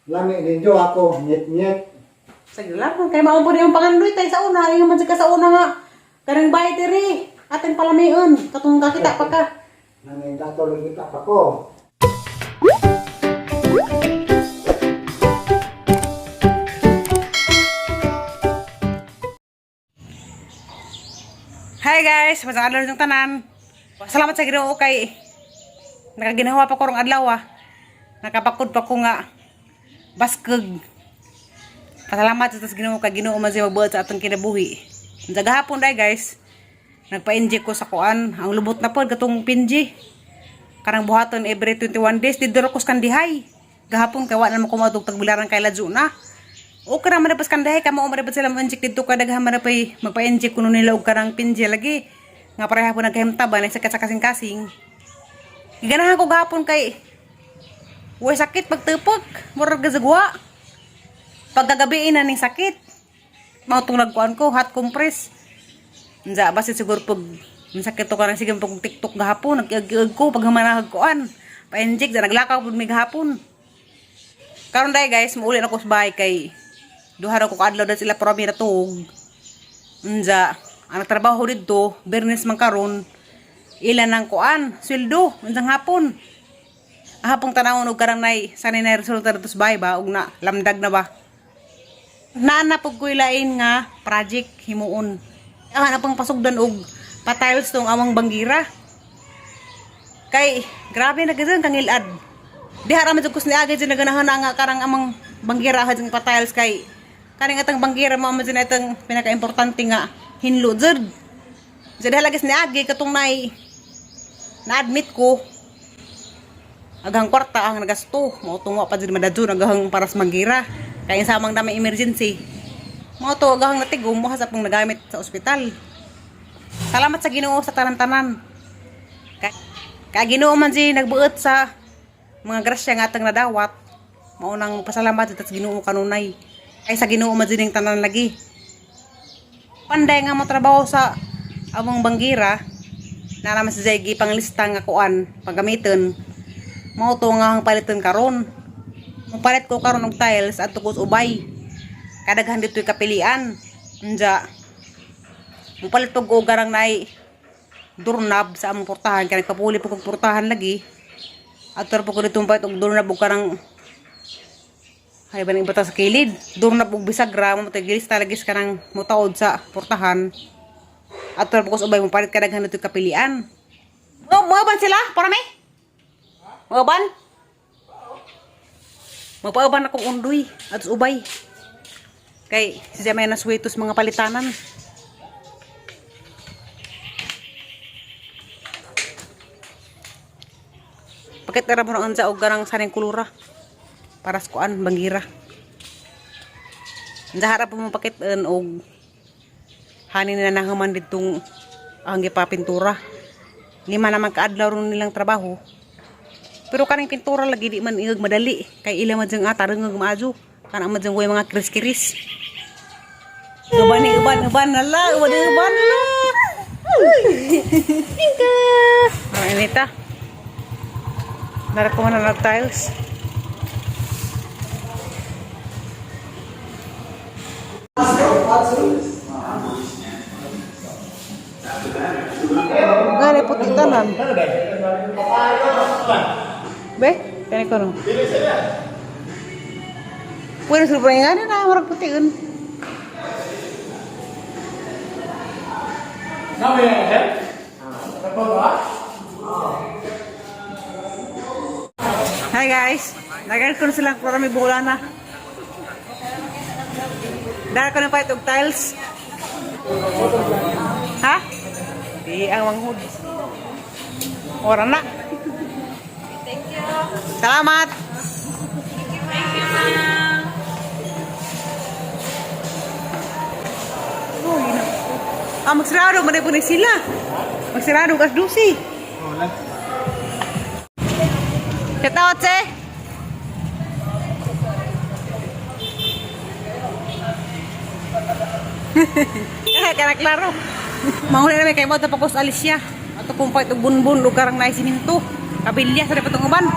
Lami ninyo ako, nyet-nyet. Sige lang, kaya maumpo na yung pangandoy tayo sa una. Ayaw man ka sa una nga. Karang bahay tiri. Ating palamion. Katong kakita pa ka. Naning katulog kita pa ko. Hi guys, masang adlaw yung tanan. Salamat sa Ginoo kay nakaginawa pa ko rong adlaw. Nakapakod pa ko nga baskeg. Pasalamat sa Ginoo kay Ginoo man siya magbuhat sa atong kinabuhi. Sa gahapon dai guys, nagpa-inject ko sa kuan, ang lubot na pod katong pinji. Karang buhaton every 21 days didoro ko skandihay. Gahapon kay wa na mo kumadug tagbilaran kay ladyo na. O karang madapas kandahay kamo madapas sila mo-inject dito kada daghan madapay magpa-inject kuno nila og karang pinji lagi. Nga pareha po naghimtaban sa kasing-kasing. Ganahan ko gahapon kay way sakit pagtupok, murag gazagwa. Pagkagabiin na ning sakit. Mao tong nagkuan ko hot compress. Unsa basi siguro pag sakit to karang sige pag TikTok gahapon nag-iag ko pag humanahag kuan. Pa-inject naglakaw pud mi gahapon. Karon dai guys, muuli na ko sa bahay kay duha ra ko kaadlaw na sila para mi natug. Unsa ang trabaho dito, Bernes man karon. Ilan ang kuan, sweldo unsang hapon. Hapong tanawon og karang nay sanay na resulta dito sa bahay ba ug na lamdag na ba. Naana pug koy lain nga project himuon. Na pang pasugdan og pa-tiles tong among banggira. Kay grabe na gazan kangilad. Diha ra man jud kus ni agad jud naganahan nga karang among banggira hadjing pa-tiles kay kaning atang banggira mo man jud atang pinaka-importante nga hinlo jud. Jud halagis ni agi katong nay na-admit ko agang kwarta ang nagasto mao tungo pa jud madadyo agahang para sa banggira. Kaya samang na may emergency. Mga to, agahang natigom mo sa pong nagamit sa ospital. Salamat sa Ginoo sa tanan-tanan. Kaya Ginoo man si nagbuot sa mga grasya nga atang nadawat. Maunang pasalamat sa Ginoo kanunay. Kaya sa Ginoo man sining tanan lagi. Panday nga mo trabaho sa among banggira. Naraman si Zaygi panglista nga kuan, paggamiton. Mao to nga ang paliton karon. Palit ko karon og tiles at tukos ubay. Kadaghan dito'y kapilian. Unja. Mupalit ko garang nay doorknob sa among portahan kay nagpapuli po kog portahan lagi. At po ko dito palit og doorknob og karang hay baning bata sa kilid. Doorknob og bisagra mo tagilis talagis karang mutaod sa portahan. At po ko ubay mupalit kadaghan dito'y kapilian. Mo ban sila? Para me? Mo ban? Magpauban akong undoy at ubay. Kay siya may naswetos mga palitanan. Pakit na mo ng ansa o garang saning kulura. Para sa kuan, banggira. Sa harap mo pakitan o hanin na nangaman ditong ang gipapintura. 5 naman kaadlaw ron nilang trabaho. Pero kaning pintura lagi di man iug madali kay ila man jeng atar ng maadyo kana man jeng way mga kiris-kiris. Uban na la. Tingka. Ah, Anita. Dara ko man na tiles. Gale puti tanan. Be, kani ko no. Pwede suruh nga na marag putiin. Hi guys, nagal ko na silang karami bola na. Dahil ko na pa itong tiles. Ha? Di ang manghud. Orang na. Salamat. Magsirado man po ni sila. Magsirado kas dusi. Ketawat se. Kana klaro. Mahuli na may kay mo tapos Alicia. Ato kumpay og bunbun ug karang nay siminto. Kabilya sa patong uban.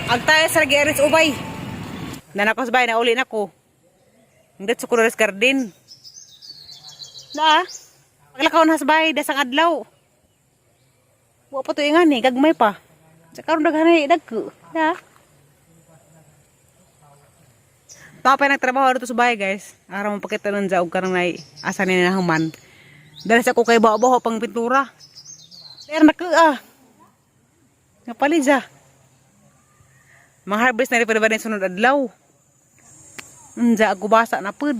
Agtay sa giaris ubay. Dan ako sa bahay na uli na ko. Hindi sa Colores Garden. Na, paglakaw na sa bahay, dasang adlaw. Wa pa to ingan eh, gagmay pa. Sa karon daghanay dagko. Na. Tapay nagtrabaho dito sa bahay guys. Araw mo pakita nun sa og karang nay asa ni nahuman. Dahil sa ko kay baho pang pintura. Pero napaliza. Mag-harvest na rin pa na sunod adlaw. Unja gubasa na pud.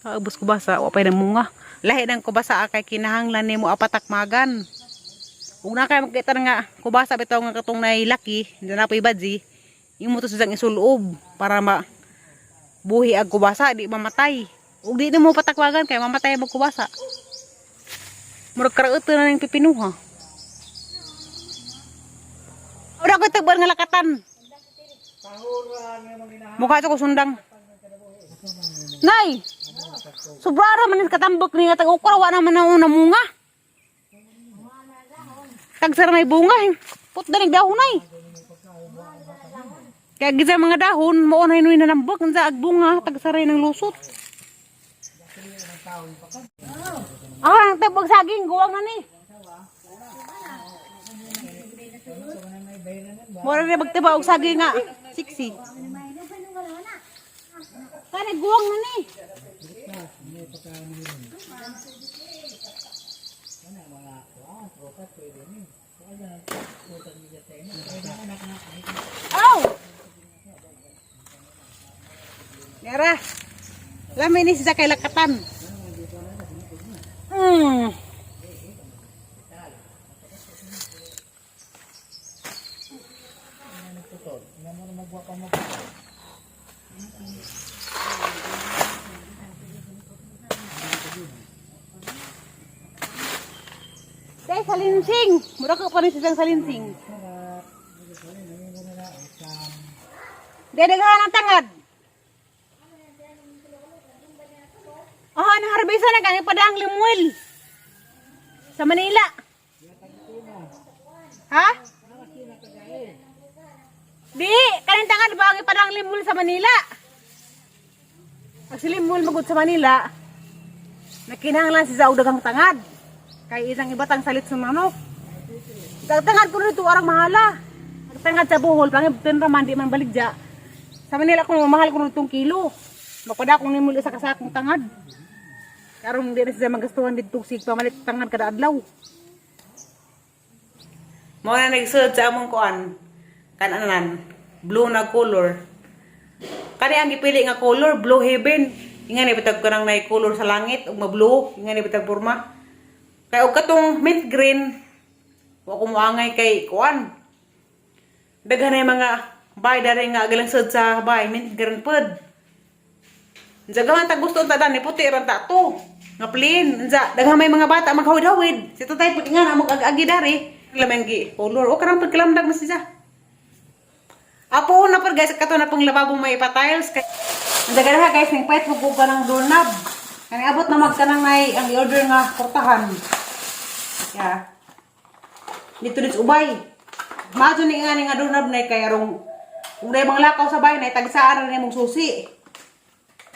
Kaubos gubasa wa pay na munga. Lahi nang kubasa kay kinahanglan nimo apatakmagan. Ug na kay makita nga kubasa bitaw nga katong nay laki, na pay badji. Imo to siyang isulob para buhi ag kubasa di mamatay. Ug di mo patakwagan kay mamatay ang kubasa. Murag karauto na ning pipinuha. Ora ko tagbar nga lakatan. Mukha ko sundang. Nay. Sobrara man katambok ni nga tag-ukra wa naman na una munga. Tagsara may bunga. Put danig dahon nay. Kaya gisa mga dahon, maunay nuy na nambok, ang ag bunga, tagsaray ng lusot. Ang tagpag saging, guwang na ni. Mura na magtiba og saging nga, 60. Kaya guwang na ni. Aw! Yara. Lami ni siya kay lakatan. Day salinsing. Mura ka pa rin siyang salinsing. Dadaghan ang tangad. Naharbisa na kami padang limuel. Sa Manila. Ha? Di, kanin tangad ba ang padang limuel sa Manila? Pag si limuel magod sa Manila, nakinahanglan si Zao dagang tangad. Kay isang ibatang salit sa manok. Tangad ko nito arang mahala. Tangad sa buhol, pangibtin raman di man baligya. Sa Manila kung mahal ko nitong kilo. Magpada akong nimul isa kasakong tangad. Karong di na siya magastuhan dito sig pamalit tangad kada adlaw. Mo na nagsud sa among kuan. Kananan, blue na color. Kani ang gipili nga color, blue heaven. Ingani bitag kanang nay color sa langit ug ma-blue, ingani bitag porma. Kay og katong mint green, wa ko moangay kay kuan. Daghan ay mga bay dare nga galangsod sa bay mint green pud. Jagaman ta gusto ta dani puti ra ta to. Nga plain, daghan may mga bata maghawid-hawid. Si tatay pud nga amog ag-agi dari. Lamenggi color o karang pagkalamdag mas siya. Apo na par guys kato na pang lababo may pa-tiles kay. Daghan ha guys ning pait mo ka ng doorknob. Kani abot na magkanang nay ang i-order nga portahan. Ya. Dito dit ubay. Majo ni nga doorknob nay kay arong kung day mga lakaw sa bahay nay tagsaan ra nimong susi.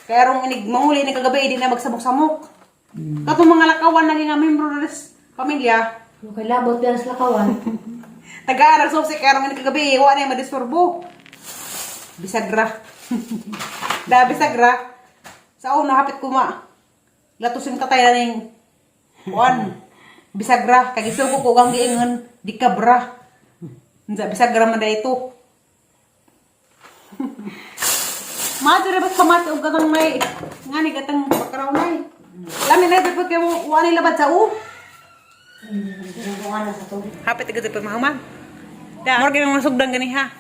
Kaya arong inig manguli ni kagabi di na magsamok-samok. Katong mga lakawan naging nga membro ng pamilya. Okay, labot din sa lakawan. Taga-aral susi kaya arong inig kagabi wa na madisturbo. Bisagra. Bisagra. Sa una hapit ko latusin tatay na ning kuan. Bisagra kay gisuko ko gang giingon di kabra. Bisagra man da ito. Majo rebas pamati og katang may ngani katang bakraw nay. Lami na dito kay wani labad sa Hapit gid pa mahuman. Da, mor kay mga sugdang gani ha.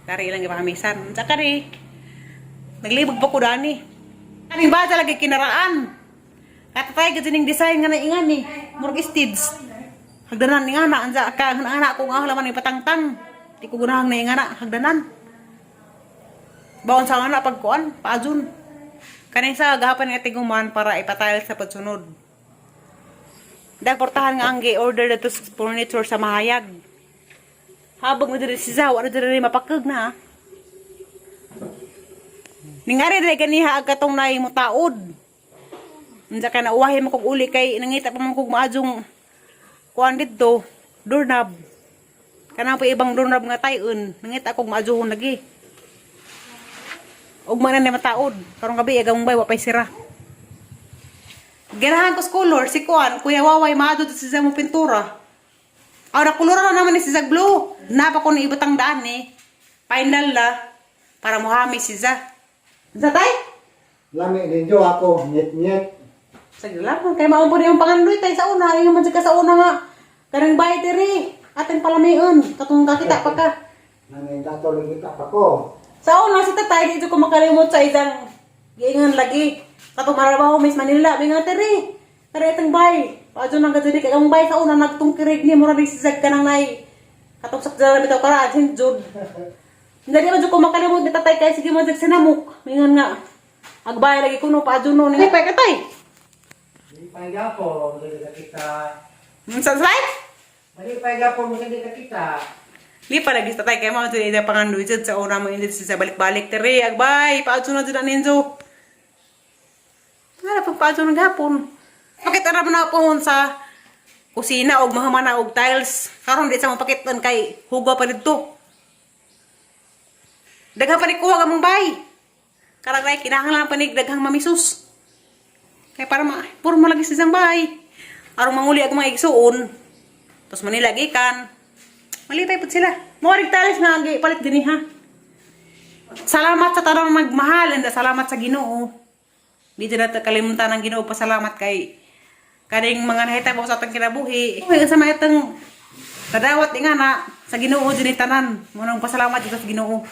Dari lang gipahamisan. Sa kani naglibog pa ko dani. Kaning bata lagi kinaraan. Katay gid ning design nga naingan ni. Murag steeds. Hagdanan ni ana anza ka anak ko nga laman ni patangtang. Di ko gunahang na ingana hagdanan. Bawon sa ana pagkuan, paadun. Kaning sa gahapan nga tiguman para ipatile sa pagsunod. Dahil portahan nga ang order dito sa furniture sa Mahayag. Habang mo diri si Zao, ano diri mapakag na. Ningari dahil ganiha agkatong nai mo taod. Unsa ka na uwahin mo kog uli kay nangita pa man kog maadjong kuan didto, doorknob. Kana pa ibang doorknob nga tayon, nangita kog maadjuhon lagi. Og man na mataod, karong gabi agang bay wa pay sira. Ganahan ko color si kuan, Kuya Waway maadto sa mo pintura. Aw na kulura na naman ni si Zag Blue. Napa ko ni ibutang daan ni. Final la para mohami si Zag. Zatay? Lami ninyo ako, nyet-nyet. Sige lang, kaya maumpo na yung pangandoy tayo sa una. Yung man ka sa una nga. Karang bayad diri. Atin palamion. Katong kakita pa ka. Nanay dato lagi kita pa ko. Sa una si tatay, dito ko makalimot sa isang giingan lagi. Katong marabaho, Miss Manila. May nga tiri. Kaya itang bay. Paadyo nang gajudi. Kaya ang bay sa una, nagtungkirig ni. Mura di si Zag ka nang nai. Katong sakdara bitaw karaan. Sinjod. Hindi man ko makalimot ni tatay kaya sige mo Zag sinamuk. May nga. Agbay lagi kuno. Paadyo no. Hindi pa katay. Hindi pa gapo, hindi kita. Sa slide? Hindi pa gapo, hindi kita. Li pa lagi tatay kay mo dito ida pangandoy jud sa una mo hindi sa balik-balik tiri agbay paadto na jud ninjo. Wala pag paadto ng gapon. Bakit ara na pohon sa kusina og mahamana og tiles karon di sa mo pakiton kay hugo pa didto. Daghang pa ni kuha gamong bay. Karang nay kinahanglan pa ni daghang mamisus. Kay para puro mo lagi sa isang bay. Arong manguli ag mga igsuon. Tapos manilagi kan. Malipay po sila. Mawarig talis nga agi palit gini ha. Salamat sa tarang magmahal and salamat sa Ginoo. Di na kalimutan ang Ginoo pasalamat kay kaning mga nahitabo sa atong kinabuhi. Uy sa mayatang kadawat nga na sa Ginoo dinhi tanan. Munang pasalamat dito sa Ginoo.